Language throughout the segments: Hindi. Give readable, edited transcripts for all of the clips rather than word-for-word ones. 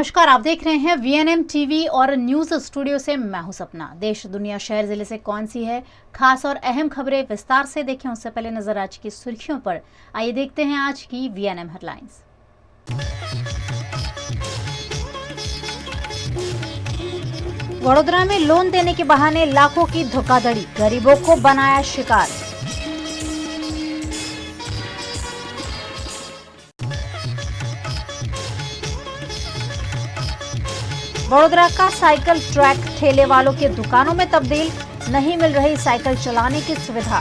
नमस्कार, आप देख रहे हैं वीएनएम टीवी और न्यूज स्टूडियो से मैं हूं सपना। देश, दुनिया, शहर, जिले से कौन सी है खास और अहम खबरें विस्तार से देखें उससे पहले नजर आज की सुर्खियों पर। आइए देखते हैं आज की वीएनएम हेडलाइंस। वडोदरा में लोन देने के बहाने लाखों की धोखाधड़ी, गरीबों को बनाया शिकार। वडोदरा का साइकिल ट्रैक ठेले वालों के दुकानों में तब्दील, नहीं मिल रही साइकिल चलाने की सुविधा।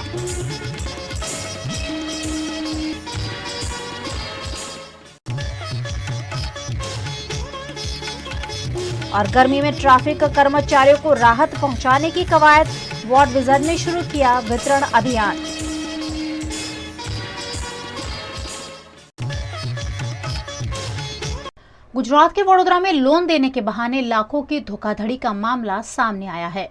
और गर्मी में ट्रैफिक कर्मचारियों को राहत पहुंचाने की कवायद, वार्ड विजिट ने शुरू किया वितरण अभियान। गुजरात के वडोदरा में लोन देने के बहाने लाखों की धोखाधड़ी का मामला सामने आया है।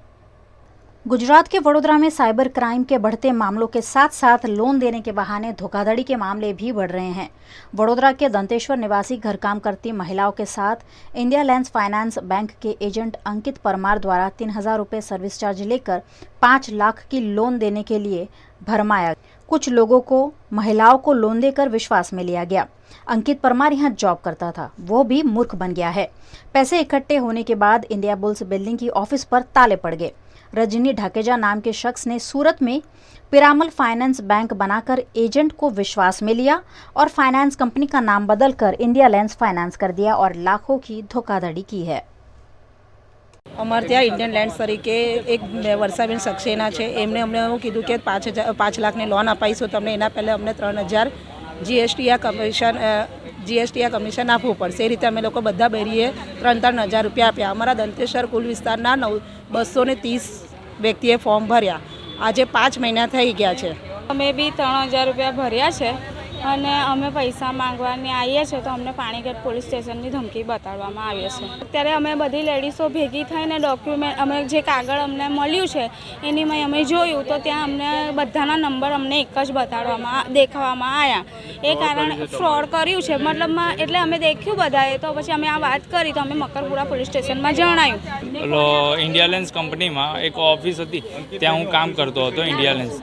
गुजरात के वडोदरा में साइबर क्राइम के बढ़ते मामलों के साथ साथ लोन देने के बहाने धोखाधड़ी के मामले भी बढ़ रहे हैं। वडोदरा के दंतेश्वर निवासी घर काम करती महिलाओं के साथ इंडिया लैंड फाइनेंस बैंक के एजेंट अंकित परमार द्वारा 3000 रुपये सर्विस चार्ज लेकर 5 लाख की लोन देने के लिए भरमाया। कुछ लोगों को महिलाओं को लोन देकर विश्वास में लिया गया। अंकित परमार यहां जॉब करता था, वो भी मूर्ख बन गया है। पैसे इकट्ठे होने के बाद इंडिया बुल्स बिल्डिंग की ऑफिस पर ताले पड़ गए। रजनी ढाकेजा नाम के शख्स ने सूरत में पिरामल फाइनेंस बैंक बनाकर एजेंट को विश्वास में लिया और फाइनेंस कंपनी का नाम बदलकर इंडिया लैंड फाइनेंस कर दिया और लाखों की धोखाधड़ी की है। અમારે ત્યાં ઇન્ડિયન લેન્ડ તરીકે એક વર્ષાબેન સક્સેના છે, એમને અમને એવું કીધું કે 5 લાખની લોન અપાઈશું તમને, એના પહેલાં અમને 3000 જીએસટી કમિશન આપવું પડશે। એ રીતે અમે લોકો બધા બેરીએ 3-3 હજાર રૂપિયા આપ્યા। અમારા દંતેશ્વર કુલ વિસ્તારના 230 વ્યક્તિએ ફોર્મ ભર્યા। આજે 5 મહિના થઈ ગયા છે। અમે બી 3000 રૂપિયા ભર્યા છે અને અમે પૈસા માંગવાની આવીએ છીએ તો અમને પાણીગઢ પોલીસ સ્ટેશનની ધમકી બતાડવામાં આવી છે। અત્યારે અમે બધી લેડીઝો ભેગી થઈને ડોક્યુમેન્ટ અમે જે કાગળ અમને મળ્યું છે એનીમાં અમે જોયું તો ત્યાં અમને બધાના નંબર અમને એક જ દેખાવામાં આવ્યા। એ કારણ ફ્રોડ કર્યું છે મતલબમાં, એટલે અમે દેખ્યું બધાએ તો પછી અમે આ વાત કરી તો અમે મકરપુરા પોલીસ સ્ટેશનમાં જણાયું। ઇન્ડિયા લેન્સ કંપનીમાં એક ઓફિસ હતી, ત્યાં હું કામ કરતો હતો ઇન્ડિયા લેન્સ।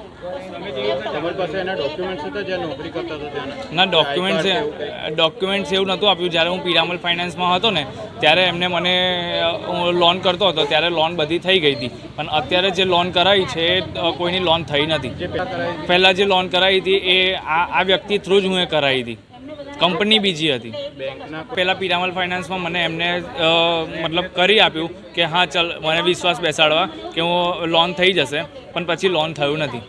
ના ડોક્યુમેન્ટ્સ એવું નહોતું આપ્યું। જ્યારે હું પિરામલ ફાઇનાન્સમાં હતો ને ત્યારે એમને મને લોન કરતો હતો ત્યારે લોન બધી થઈ ગઈ હતી, પણ અત્યારે જે લોન કરાવી છે કોઈની લોન થઈ નથી। પહેલાં જે લોન કરાવી હતી એ આ વ્યક્તિ થ્રુ જ હું એ કરાવી હતી, કંપની બીજી હતી। પહેલાં પિરામલ ફાઇનાન્સમાં મને એમને મતલબ કરી આપ્યું કે હા ચાલ મને વિશ્વાસ બેસાડવા કે હું લોન થઈ જશે, પણ પછી લોન થયું નથી।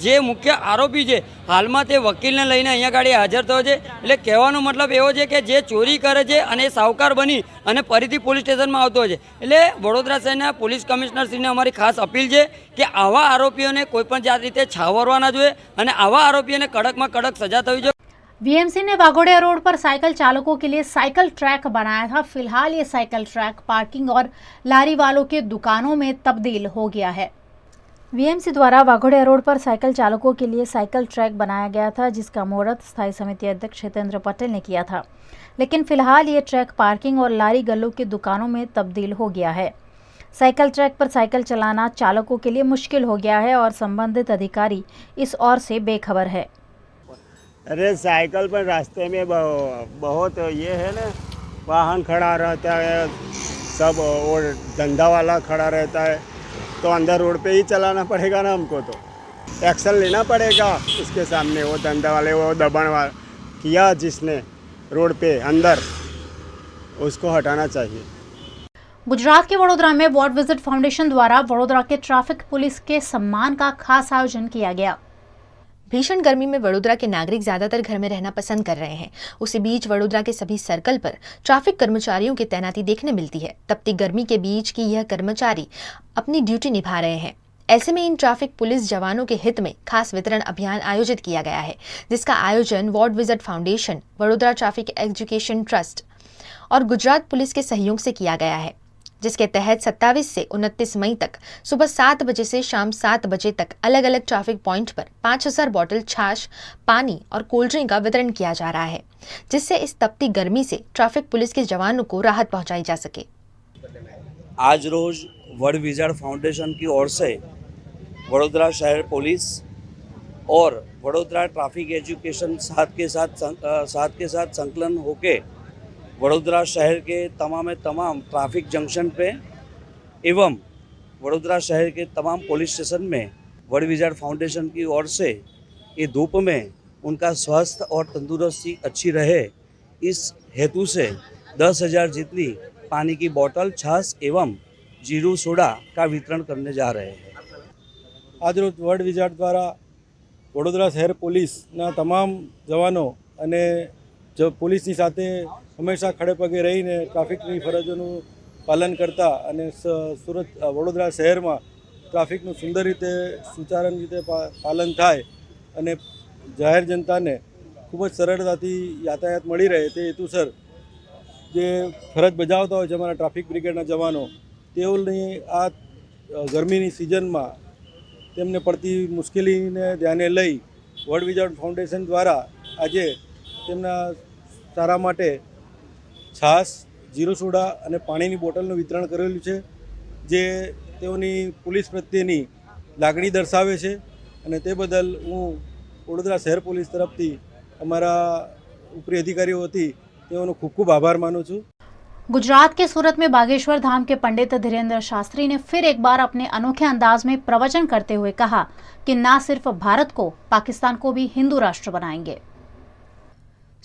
જે મુખ્ય આરોપી છે હાલમાં તે વકીલને લઈને અહીંયા ગાડી હાજર થયો છે। એટલે કહેવાનો મતલબ એવો છે કે જે ચોરી કરે છે અને સાવકાર બની અને ફરીથી પોલીસ સ્ટેશનમાં આવતો હોય છે। એટલે વડોદરા શહેરના પોલીસ કમિશનરશ્રીને અમારી ખાસ અપીલ છે કે આવા આરોપીઓને કોઈપણ જાત રીતે છાવરવા ના જોઈએ અને આવા આરોપીઓને કડકમાં કડક સજા થવી જોઈએ। वीएमसी ने वाघोडिया रोड पर साइकिल चालकों के लिए साइकिल ट्रैक बनाया था। फिलहाल ये साइकिल ट्रैक पार्किंग और लारी वालों के दुकानों में तब्दील हो गया है। वीएमसी द्वारा वाघोडिया रोड पर साइकिल चालकों के लिए साइकिल ट्रैक बनाया गया था, जिसका मुहूर्त स्थायी समिति अध्यक्ष हितेंद्र पटेल ने किया था। लेकिन फिलहाल ये ट्रैक पार्किंग और लारी गल्लों की दुकानों में तब्दील हो गया है। साइकिल ट्रैक पर साइकिल चलाना चालकों के लिए मुश्किल हो गया है और संबंधित अधिकारी इस ओर से बेखबर है। अरे साइकिल पर रास्ते में बहुत ये है ना, वाहन खड़ा रहता है, सब और धंधा वाला खड़ा रहता है, तो अंदर रोड पे ही चलाना पड़ेगा ना हमको। तो एक्शन लेना पड़ेगा उसके सामने। वो धंधा वाले वो दबाण वाला किया जिसने रोड पे अंदर, उसको हटाना चाहिए। गुजरात के वडोदरा में वार्ड विजिट फाउंडेशन द्वारा वडोदरा के ट्रैफिक पुलिस के सम्मान का खास आयोजन किया गया। भीषण गर्मी में वडोदरा के नागरिक ज्यादातर घर में रहना पसंद कर रहे हैं। उसी बीच वडोदरा के सभी सर्कल पर ट्रैफिक कर्मचारियों की तैनाती देखने मिलती है। तपती गर्मी के बीच की यह कर्मचारी अपनी ड्यूटी निभा रहे हैं। ऐसे में इन ट्रैफिक पुलिस जवानों के हित में खास वितरण अभियान आयोजित किया गया है, जिसका आयोजन ward visit foundation, Vadodara traffic education trust और गुजरात पुलिस के सहयोग से किया गया है। जिसके तहत 27 से 29 मई तक सुबह 7 बजे से शाम 7 बजे तक अलग अलग ट्रैफिक पॉइंट पर 5000 बोतल छाछ, पानी और कोल्ड ड्रिंक का वितरण किया जा रहा है, जिससे इस तपती गर्मी से ट्रैफिक पुलिस के जवानों को राहत पहुंचाई जा सके। आज रोज वर्ल्ड विजार्ड फाउंडेशन की ओर से वडोदरा शहर पुलिस और वडोदरा ट्रैफिक एजुकेशन साथ के साथ संकलन होके वडोदरा शहर के तमाम ट्रैफिक जंक्शन पे एवं वडोदरा शहर के तमाम पुलिस स्टेशन में वर्ल्ड विजार्ड फाउंडेशन की ओर से ये धूप में उनका स्वास्थ्य और तंदुरुस्ती अच्छी रहे, इस हेतु से 10,000 जितनी पानी की बोतल, छाछ एवं जीरू सोडा का वितरण करने जा रहे हैं। आज रोज वर्ल्ड विजार्ड द्वारा वडोदरा शहर પોલીસના તમામ જવાનો અને જો પોલીસની સાથે હંમેશા ખડે પગે રહીને ટ્રાફિકની ફરજોનું પાલન કરતા અને સુરત વડોદરા શહેરમાં ટ્રાફિકનું સુંદર રીતે સુચારણ રીતે પાલન થાય અને જાહેર જનતાને ખૂબ જ સરળતાથી યાતાયાત મળી રહે તે હેતુસર જે ફરજ બજાવતા હોય છે અમારા ટ્રાફિક બ્રિગેડના જવાનો, તેઓની આ ગરમીની સિઝનમાં તેમને પડતી મુશ્કેલીને ધ્યાને લઈ વર્લ્ડ વિજાર્ડ ફાઉન્ડેશન દ્વારા આજે તેમના સારા માટે છાશ, જીરો સોડા અને પાણીની બોટલનું વિતરણ કરેલું છે, જે તેઓની પોલીસ પ્રત્યેની લાગણી દર્શાવે છે અને તે બદલ હું વડોદરા શહેર પોલીસ તરફથી અમારા ઉપરી અધિકારીઓ વતી તેઓનો ખૂબ ખૂબ આભાર માનું છું। गुजरात के सूरत में बागेश्वर धाम के पंडित धीरेन्द्र शास्त्री ने फिर एक बार अपने अनोखे अंदाज में प्रवचन करते हुए कहा कि न सिर्फ भारत को, पाकिस्तान को भी हिंदू राष्ट्र बनाएंगे।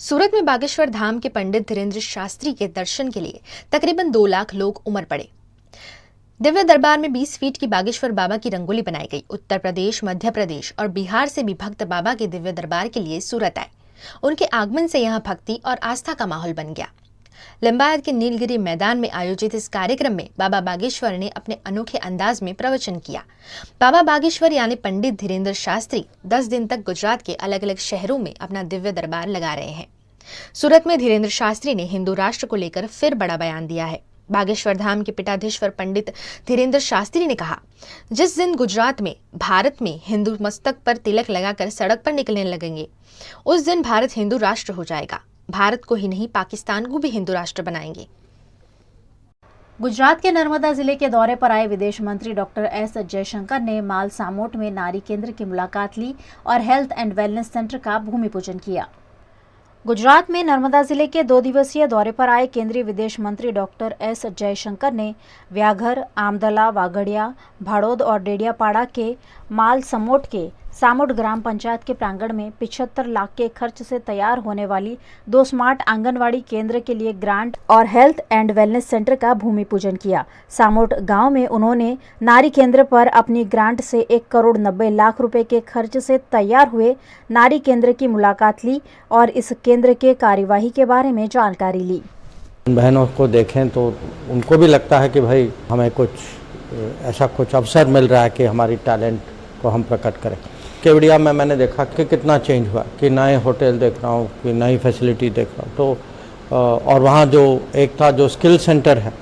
सूरत में बागेश्वर धाम के पंडित धीरेन्द्र शास्त्री के दर्शन के लिए तकरीबन 2 लाख लोग उमड़ पड़े। दिव्य दरबार में 20 फीट की बागेश्वर बाबा की रंगोली बनाई गई। उत्तर प्रदेश, मध्य प्रदेश और बिहार से भी भक्त बाबा के दिव्य दरबार के लिए सूरत आए। उनके आगमन से यहाँ भक्ति और आस्था का माहौल बन गया। लिंबायत के नीलगिरी मैदान में आयोजित इस कार्यक्रम में बाबा बागेश्वर ने अपने अनोखे अंदाज में प्रवचन किया। बाबा बागेश्वर यानी पंडित धीरेन्द्र शास्त्री 10 दिन तक गुजरात के अलग अलग शहरों में अपना दिव्य दरबार लगा रहे हैं। सूरत में धीरेन्द्र शास्त्री ने हिंदू राष्ट्र को लेकर फिर बड़ा बयान दिया है। बागेश्वर धाम के पीठाधीश्वर पंडित धीरेन्द्र शास्त्री ने कहा, जिस दिन गुजरात में, भारत में हिंदू मस्तक पर तिलक लगाकर सड़क पर निकलने लगेंगे, उस दिन भारत हिंदू राष्ट्र हो जाएगा। भारत को ही नहीं, पाकिस्तान को भी हिंदू राष्ट्र बनाएंगे। गुजरात के नर्मदा जिले के दौरे पर आए विदेश मंत्री डॉक्टर एस जयशंकर ने माल सामोट में नारी केंद्र की मुलाकात ली और हेल्थ एंड वेलनेस सेंटर का भूमि पूजन किया। गुजरात में नर्मदा जिले के 2 दिवसीय दौरे पर आए केंद्रीय विदेश मंत्री डॉक्टर एस जयशंकर ने व्याघर, आमदला, वागड़िया, भाड़ोद और डेडियापाड़ा के माल समोट के सामोट ग्राम पंचायत के प्रांगण में 75 लाख के खर्च से तैयार होने वाली 2 स्मार्ट आंगनवाड़ी केंद्र के लिए ग्रांट और हेल्थ एंड वेलनेस सेंटर का भूमि पूजन किया। सामोट गांव में उन्होंने नारी केंद्र पर अपनी ग्रांट से 1 करोड़ 90 लाख रुपए के खर्च से तैयार हुए नारी केंद्र की मुलाकात ली और इस केंद्र के कार्यवाही के बारे में जानकारी ली। बहनों को देखें तो उनको भी लगता है कि भाई हमें कुछ अवसर मिल रहा है कि हमारी टैलेंट को हम प्रकट करें। केवड़िया में मैंने देखा कि कितना चेंज हुआ, कि नए होटल देख रहा हूँ, कि नई फैसिलिटी देख रहा हूँ। तो और वहाँ जो एक था जो स्किल सेंटर है,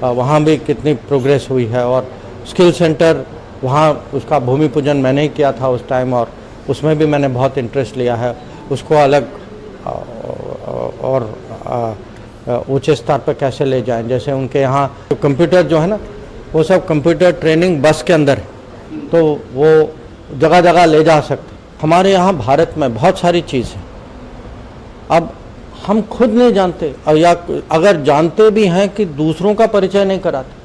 वहाँ भी कितनी प्रोग्रेस हुई है। और स्किल सेंटर वहाँ उसका भूमि पूजन मैंने ही किया था उस टाइम, और उसमें भी मैंने बहुत इंटरेस्ट लिया है। उसको अलग और ऊंचे स्तर पर कैसे ले जाएं। जैसे उनके यहाँ तो कंप्यूटर जो है ना, वो सब कंप्यूटर ट्रेनिंग बस के अंदर है, तो वो जगह जगह ले जा सकते। हमारे यहाँ भारत में बहुत सारी चीज़ है, अब हम खुद नहीं जानते, और या अगर जानते भी हैं कि दूसरों का परिचय नहीं कराते।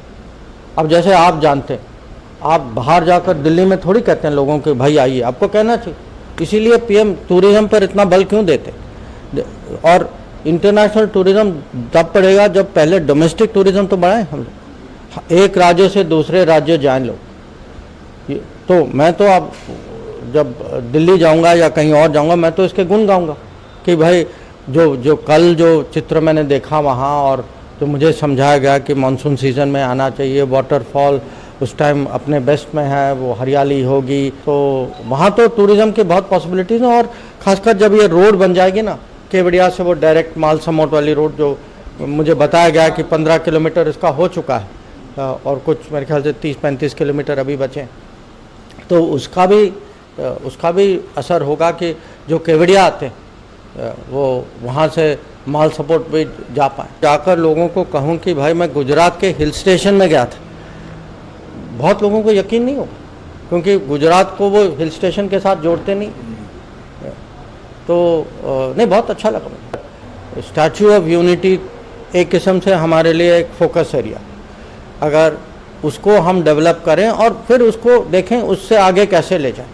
अब जैसे आप जानते, आप बाहर जाकर दिल्ली में थोड़ी कहते हैं लोगों के भाई आइए, आपको कहना चाहिए। इसीलिए पीएम टूरिज्म पर इतना बल क्यों देते। और इंटरनेशनल टूरिज्म तब पड़ेगा जब पहले डोमेस्टिक टूरिज्म तो बढ़ाएं हम लोग, एक राज्य से दूसरे राज्य जाएं लोग। तो मैं तो अब जब दिल्ली जाऊंगा या कहीं और जाऊंगा, मैं तो इसके गुण गाऊंगा कि भाई जो कल जो चित्र मैंने देखा वहाँ, और जो मुझे समझाया गया कि मानसून सीज़न में आना चाहिए, वाटरफॉल उस टाइम अपने बेस्ट में है, वो हरियाली होगी, तो वहाँ तो टूरिज़्म की बहुत पॉसिबिलिटीज़ हैं। और ख़ासकर जब ये रोड बन जाएगी ना, केवड़िया से वो डायरेक्ट माल समोट वाली रोड, जो मुझे बताया गया कि 15 किलोमीटर इसका हो चुका है, और कुछ मेरे ख्याल से 30-35 किलोमीटर अभी बचे हैं। तो उसका भी असर होगा कि जो केवड़िया आते हैं वो वहाँ से माल सपोर्ट भी जा पाए। जाकर लोगों को कहूँ कि भाई मैं गुजरात के हिल स्टेशन में गया था, बहुत लोगों को यकीन नहीं होगा क्योंकि गुजरात को वो हिल स्टेशन के साथ जोड़ते नहीं। तो नहीं, बहुत अच्छा लगा मुझे। स्टैचू ऑफ यूनिटी एक किस्म से हमारे लिए एक फोकस एरिया, अगर उसको हम डेवलप करें और फिर उसको देखें उससे आगे कैसे ले जाएं,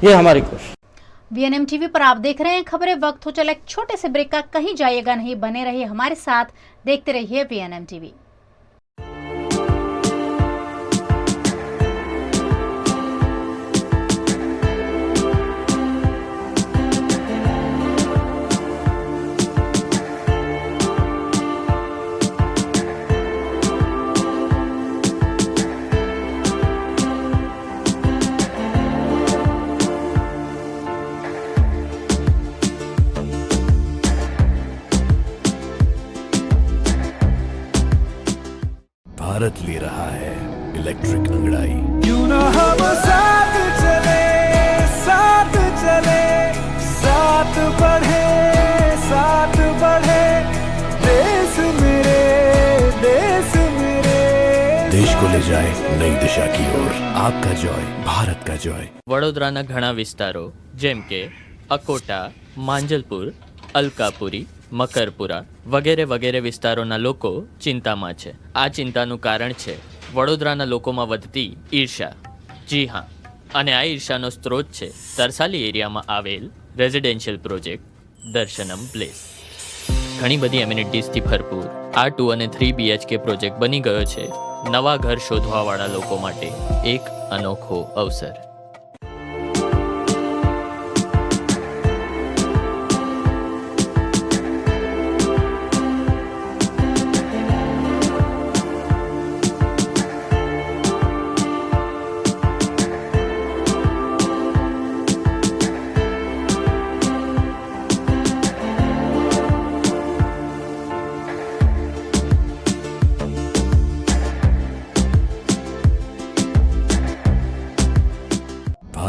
ये हमारी कोशिश। VNM टीवी पर आप देख रहे हैं खबरें। वक्त हो चला एक छोटे से ब्रेक का, कहीं जाइएगा नहीं, बने रहिए हमारे साथ, देखते रहिए VNM टीवी। भारत ले रहा है इलेक्ट्रिक अंगड़ाई। क्यों ना हम साथ चले, साथ चले, साथ बढ़े, साथ बढ़े, देश मेरे, देश मेरे। देश को ले जाए नई दिशा की ओर। आपका जॉय, भारत का जॉय। વડોદરાના ઘણા વિસ્તારો જેમ કે અકોટા, માંજલપુર, અલકાપુરી, મકરપુરા વગેરે વગેરે વિસ્તારોના લોકો ચિંતામાં છે। આ ચિંતાનું કારણ છે વડોદરાના લોકોમાં વધતી ઈર્ષા। જી હા, અને આ ઈર્ષાનો સ્ત્રોત છે તરસાલી એરિયામાં આવેલ રેઝિડેન્શિયલ પ્રોજેક્ટ દર્શનમ પ્લેસ। ઘણી બધી એમિનિટીઝથી ભરપૂર આ 2 અને 3 BHK પ્રોજેક્ટ બની ગયો છે નવા ઘર શોધવાવાળા લોકો માટે એક અનોખો અવસર।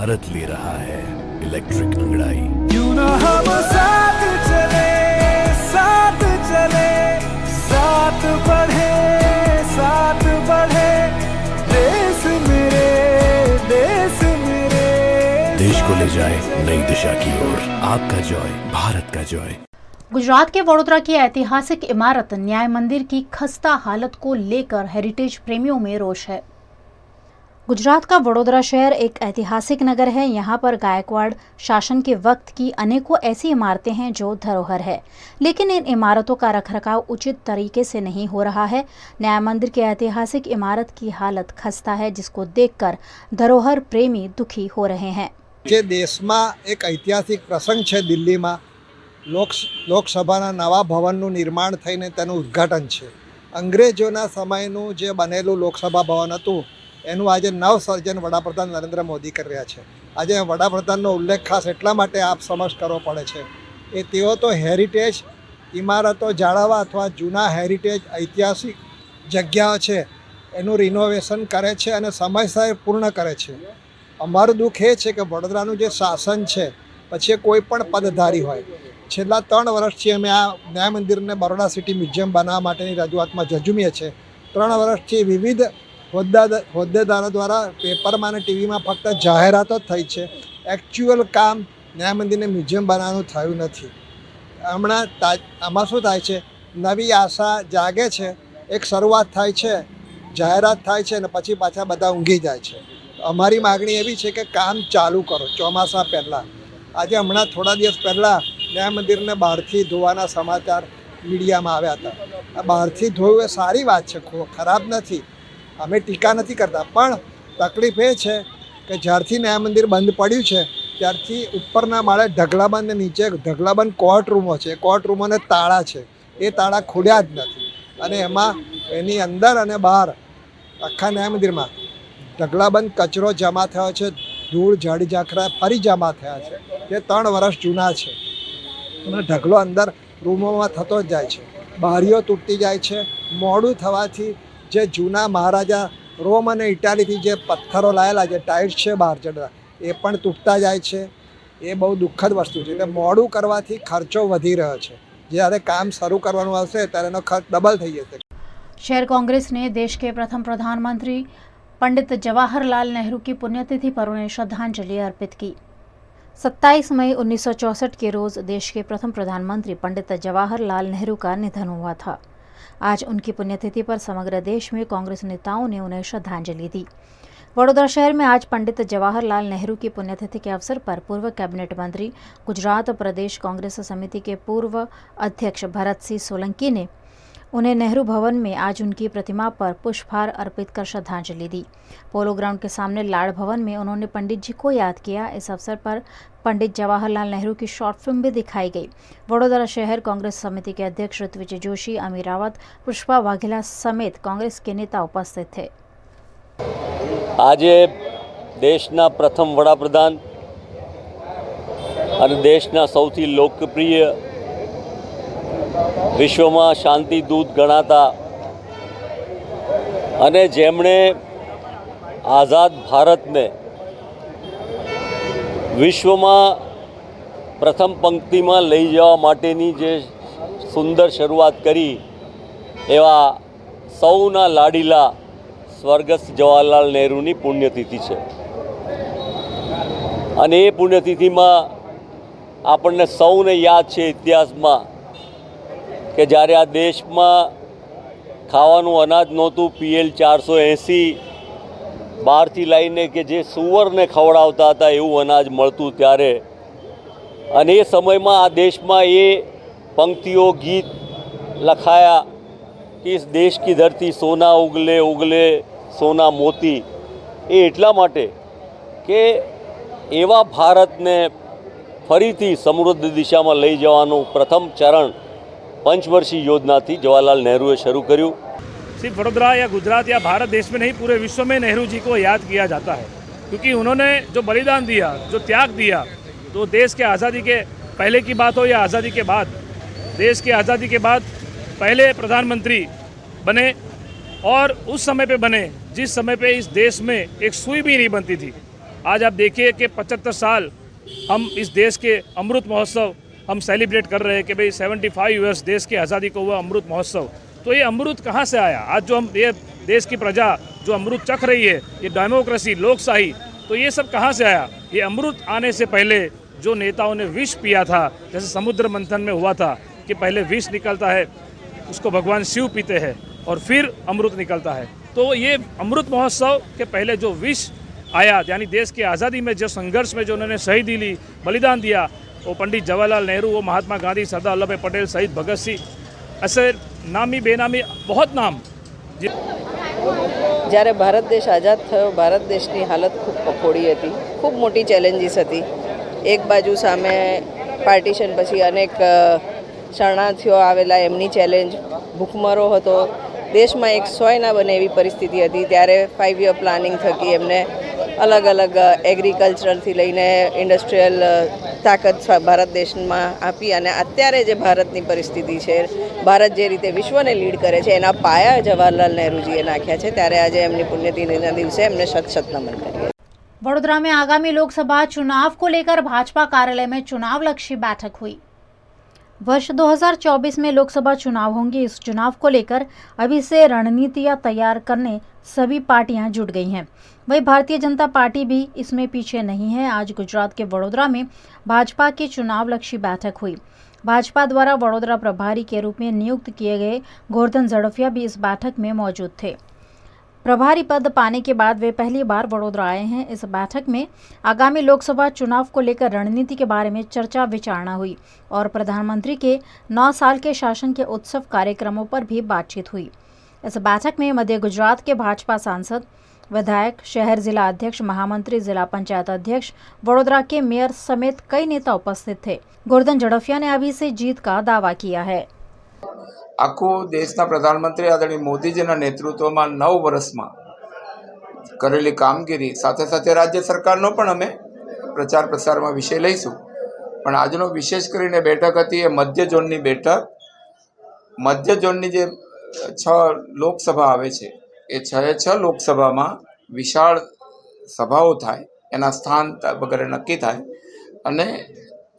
भारत ले रहा है इलेक्ट्रिक अंगड़ाई। क्यों ना हम साथ चले, साथ चले, साथ बढ़े, साथ बढ़े, देश मेरे, देश मेरे। देश को ले जाए नई दिशा की ओर। आपका जॉय, भारत का जॉय। गुजरात के वडोदरा की ऐतिहासिक इमारत न्याय मंदिर की खस्ता हालत को लेकर हेरिटेज प्रेमियों में रोष है। गुजरात का वडोदरा शहर एक ऐतिहासिक नगर है। यहाँ पर गायकवाड़ शासन के वक्त की अनेकों ऐसी इमारतें हैं जो धरोहर है, लेकिन इन इमारतों का रखरखाव उचित तरीके से नहीं हो रहा है। न्याय मंदिर की ऐतिहासिक इमारत की हालत खस्ता है, जिसको देखकर धरोहर प्रेमी दुखी हो रहे हैं। જે દેશમાં એક ઐતિહાસિક પ્રસંગ છે, દિલ્હીમાં લોકસભાના નવા ભવનનું નિર્માણ થઈને તેનું ઉદ્ઘાટન છે। અંગ્રેજોના સમયનું જે બનેલું લોકસભા ભવન હતું એનું આજે નવસર્જન વડાપ્રધાન નરેન્દ્ર મોદી કરી રહ્યા છે। આજે વડાપ્રધાનનો ઉલ્લેખ ખાસ એટલા માટે આપ સમક્ષ કરવો પડે છે એ તેઓ તો હેરિટેજ ઇમારતો જાળવવા અથવા જૂના હેરિટેજ ઐતિહાસિક જગ્યાઓ છે એનું રિનોવેશન કરે છે અને સમયસર પૂર્ણ કરે છે। અમારું દુઃખ એ છે કે વડોદરાનું જે શાસન છે, પછી કોઈ પણ પદધારી હોય, છેલ્લા 3 વર્ષથી અમે આ ન્યાય મંદિરને બરોડા સિટી મ્યુઝિયમ બનાવવા માટેની રજૂઆતમાં ઝઝૂમીએ છીએ। 3 વર્ષથી વિવિધ હોદ્દેદારો દ્વારા પેપરમાં અને ટીવીમાં ફક્ત જાહેરાતો થઈ છે, એકચ્યુઅલ કામ ન્યાય મંદિરને મ્યુઝિયમ બનાવવાનું થયું નથી। હમણાં આમાં શું થાય છે, નવી આશા જાગે છે, એક શરૂઆત થાય છે, જાહેરાત થાય છે અને પછી પાછા બધા ઊંઘી જાય છે। અમારી માગણી એવી છે કે કામ ચાલુ કરો ચોમાસા પહેલાં। આજે હમણાં થોડા દિવસ પહેલાં ન્યાય મંદિરને બહારથી ધોવાના સમાચાર મીડિયામાં આવ્યા હતા। આ બહારથી ધોવું એ સારી વાત છે, ખરાબ નથી, અમે ટીકા નથી કરતા, પણ તકલીફ એ છે કે જ્યારથી ન્યાય મંદિર બંધ પડ્યું છે ત્યારથી ઉપરના માળે ઢગલાબંધ ને નીચે ઢગલાબંધ કોર્ટ રૂમો છે, કોર્ટ રૂમોને તાળા છે, એ તાળા ખોલ્યા જ નથી અને એમાં એની અંદર અને બહાર આખા ન્યાય મંદિરમાં ઢગલાબંધ કચરો જમા થયો છે, ધૂળ ઝાડી ઝાંખરા ફરી જમા થયા છે, જે 3 વર્ષ જૂના છે અને ઢગલો અંદર રૂમોમાં થતો જ જાય છે, બારીઓ તૂટી જાય છે, મોડું થવાથી જે જૂના મહારાજા રોમ અને ઇટાલીથી જે પથ્થરો લાયેલા જે ટાઇલ્સ છે બહાર ચડતા એ પણ તૂટતા જાય છે. એ બહુ દુઃખદ વસ્તુ છે. એટલે મોડું કરવાથી ખર્ચો વધી રહ્યો છે. જ્યારે કામ શરૂ કરવાનું આવશે ત્યારે એનો ખર્ચ ડબલ થઈ જશે. शहर कांग्रेस ने देश के प्रथम प्रधानमंत्री पंडित जवाहरलाल नेहरू की पुण्यतिथि पर उन्हें श्रद्धांजलि अर्पित की। 27 मई 1964 के रोज देश के प्रथम प्रधानमंत्री पंडित जवाहरलाल नेहरू का निधन हुआ था। आज उनकी पुण्यतिथि पर समग्र देश में कांग्रेस नेताओं ने उन्हें श्रद्धांजलि दी। वडोदरा शहर में आज पंडित जवाहरलाल नेहरू की पुण्यतिथि के अवसर पर पूर्व कैबिनेट मंत्री, गुजरात प्रदेश कांग्रेस समिति के पूर्व अध्यक्ष भरत सिंह सोलंकी ने उन्हें नेहरू भवन में आज उनकी प्रतिमा पर पुष्पहार अर्पित कर श्रद्धांजलि दी। पोलो ग्राउंड के सामने लाड़ भवन में उन्होंने पंडित जी को याद किया। इस अवसर पर पंडित जवाहरलाल नेहरू की शॉर्ट फिल्म भी दिखाई गई। वडोदरा शहर कांग्रेस समिति के अध्यक्ष ऋत्विज जोशी, अमीर रावत, पुष्पा वाघेला समेत कांग्रेस के नेता उपस्थित थे। આજે દેશના પ્રથમ વડાપ્રધાન અને દેશના સૌથી લોકપ્રિય વિશ્વમાં શાંતિ દૂત ગણાતા અને જેમણે આઝાદ ભારતને વિશ્વમાં પ્રથમ પંક્તિમાં લઈ જવા માટેની જે સુંદર શરૂઆત કરી એવા સૌના લાડીલા સ્વર્ગસ્થ જવાહરલાલ નહેરુની પુણ્યતિથિ છે. અને એ પુણ્યતિથિમાં આપણને સૌને યાદ છે ઇતિહાસમાં કે જ્યારે આ દેશમાં ખાવાનું અનાજ નહોતું, PL 480 બહારથી લાવીને કે જે સુવરને ખવડાવતા હતા એવું અનાજ મળતું ત્યારે. અને એ સમયમાં આ દેશમાં એ પંક્તિઓ ગીત લખાયા कि इस देश की धरती सोना उगले उगले सोना मोती. એ એટલા માટે કે એવા ભારતને ફરીથી સમૃદ્ધ દિશામાં લઈ જવાનું પ્રથમ ચરણ पंचवर्षीय योजना थी जवाहरलाल नेहरू ने शुरू કર્યું। सिर्फ वडोदरा या गुजरात या भारत देश में नहीं, पूरे विश्व में नेहरू जी को याद किया जाता है, क्योंकि उन्होंने जो बलिदान दिया, जो त्याग दिया, तो देश के आज़ादी के पहले की बात हो या आज़ादी के बाद, देश के आज़ादी के बाद पहले प्रधानमंत्री बने और उस समय पे बने जिस समय पे इस देश में एक सुई भी नहीं बनती थी। आज आप देखिए कि 75 साल हम इस देश के अमृत महोत्सव हम सेलिब्रेट कर रहे हैं कि भाई 75 ईयर्स देश की आज़ादी को हुआ अमृत महोत्सव। तो ये अमृत कहाँ से आया? आज जो हम ये देश की प्रजा जो अमृत चख रही है, ये डेमोक्रेसी, लोकशाही, तो ये सब कहाँ से आया? ये अमृत आने से पहले जो नेताओं ने विष पिया था, जैसे समुद्र मंथन में हुआ था कि पहले विष निकलता है, उसको भगवान शिव पीते हैं और फिर अमृत निकलता है। तो ये अमृत महोत्सव के पहले जो विष आया, यानी देश की आज़ादी में जो संघर्ष में जो उन्होंने शहीदी ली, बलिदान दिया, वो पंडित जवाहरलाल नेहरू, वो महात्मा गांधी, सरदार वल्लभ भाई पटेल, शहीद भगत सिंह, ऐसे नामी बेनामी बहुत नाम। જ્યારે ભારત દેશ આઝાદ થયો, ભારત દેશની હાલત ખૂબ કફોડી હતી, ખૂબ મોટી ચેલેન્જીસ હતી. એક બાજુ સામે પાર્ટીશન પછી અનેક શરણાર્થીઓ આવેલા, એમની ચેલેન્જ, ભૂખમરો હતો, દેશમાં એક સોય ના બને એવી પરિસ્થિતિ હતી. ત્યારે 5 યર પ્લાનિંગ થકી એમને અલગ અલગ એગ્રીકલ્ચરથી લઈને ઇન્ડસ્ટ્રીયલ તાકાત ભારત દેશમાં આપી અને અત્યારે જે ભારતની પરિસ્થિતિ છે, ભારત જે રીતે વિશ્વને લીડ કરે છે, એના પાયા જવાહરલાલ નહેરુજીએ નાખ્યા છે. ત્યારે આજે એમની પુણ્યતિથિના દિવસે એમને શત નમન કરીએ। वडोदरा में आगामी लोकसभा चुनाव को लेकर भाजपा कार्यालय में चुनाव लक्षी बैठक हुई। वर्ष 2024 में लोकसभा चुनाव होंगे। इस चुनाव को लेकर अभी से रणनीतियां तैयार करने सभी पार्टियां जुट गई हैं। वहीं भारतीय जनता पार्टी भी इसमें पीछे नहीं है। आज गुजरात के वडोदरा में भाजपा की चुनाव लक्षी बैठक हुई। भाजपा द्वारा वडोदरा प्रभारी के रूप में नियुक्त किए गए गोवर्धन झड़फिया भी इस बैठक में मौजूद थे। प्रभारी पद पाने के बाद वे पहली बार वडोदरा आए हैं। इस बैठक में आगामी लोकसभा चुनाव को लेकर रणनीति के बारे में चर्चा विचारणा हुई और प्रधानमंत्री के 9 साल के शासन के उत्सव कार्यक्रमों पर भी बातचीत हुई। इस बैठक में मध्य गुजरात के भाजपा सांसद, विधायक, शहर जिला अध्यक्ष, महामंत्री, जिला पंचायत अध्यक्ष, वडोदरा के मेयर समेत कई नेता उपस्थित थे। गोवर्धन झड़फिया ने अभी से जीत का दावा किया है। આખું દેશના પ્રધાનમંત્રી આદરણીય મોદીજીના નેતૃત્વમાં 9 વર્ષમાં કરેલી કામગીરી સાથે સાથે રાજ્ય સરકારનો પણ અમે પ્રચાર પ્રસારમાં વિષય લઈશું। પણ આજનો વિશેષ કરીને બેઠક હતી એ મધ્ય ઝોનની બેઠક। મધ્ય ઝોનની જે 6 લોકસભા આવે છે એ 6 લોકસભામાં વિશાળ સભાઓ થાય, એના સ્થાન વગેરે નક્કી થાય અને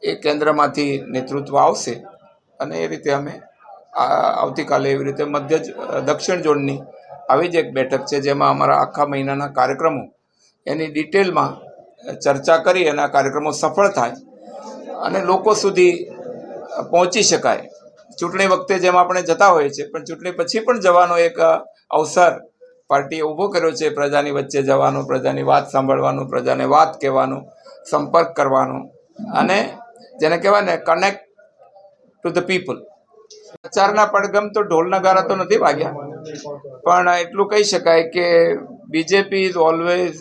એ કેન્દ્રમાંથી નેતૃત્વ આવશે અને એ રીતે અમે આવતીકાલે એવી રીતે દક્ષિણ ઝોનની આવી જ એક બેઠક છે જેમાં અમારા આખા મહિનાના કાર્યક્રમો એની ડિટેલમાં ચર્ચા કરી અને આ કાર્યક્રમો સફળ થાય અને લોકો સુધી પહોંચી શકાય. ચૂંટણી વખતે જેમ આપણે જતા હોઈએ છીએ પણ ચૂંટણી પછી પણ જવાનો એક અવસર પાર્ટીએ ઊભો કર્યો છે, પ્રજાની વચ્ચે જવાનો, પ્રજાની વાત સાંભળવાનું, પ્રજાને વાત કહેવાનું, સંપર્ક કરવાનો અને જેને કહેવાય ને કનેક્ટ ટુ ધ પીપલ. પ્રચારના પડઘમ તો ઢોલ નગારા તો નથી વાગ્યા, પણ એટલું કહી શકાય કે BJP is always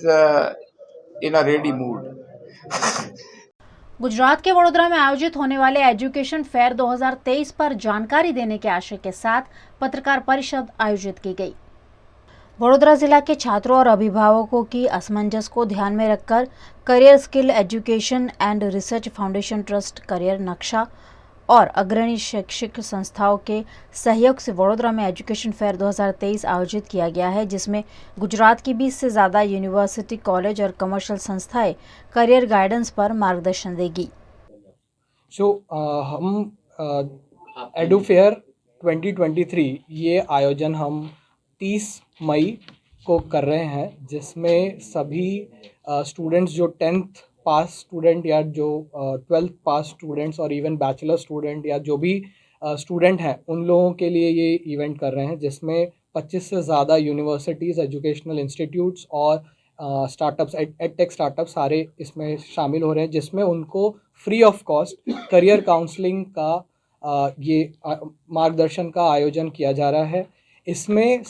in a ready mood. Gujarat के वडोदरा में आयोजित होने वाले एजुकेशन फेयर 2023 पर जानकारी देने के आशय के साथ पत्रकार परिषद आयोजित की गई। वडोदरा जिला के छात्रों और अभिभावकों की असमंजस को ध्यान में रखकर career skill education and research foundation trust career नक्शा और अग्रणी शैक्षिक संस्थाओं के सहयोग से वडोदरा में एजुकेशन फेयर 2023 आयोजित किया गया है, जिसमें गुजरात की 20 से ज़्यादा यूनिवर्सिटी, कॉलेज और कमर्शियल संस्थाएं करियर गाइडेंस पर मार्गदर्शन देगी। हम एडू फेयर 2023 ये आयोजन हम 30 मई को कर रहे हैं, जिसमें सभी स्टूडेंट्स जो 10th पास स्टूडेंट या जो 12th पास स्टूडेंट्स और इवन बैचलर स्टूडेंट या जो भी स्टूडेंट हैं उन लोगों के लिए ये इवेंट कर रहे हैं, जिसमें 25 से ज़्यादा यूनिवर्सिटीज़, एजुकेशनल इंस्टीट्यूट्स और स्टार्टअप्स, एडटेक स्टार्टअप सारे इसमें शामिल हो रहे हैं, जिसमें उनको free of cost career counselling का ये मार्गदर्शन का आयोजन किया जा रहा है। इसमें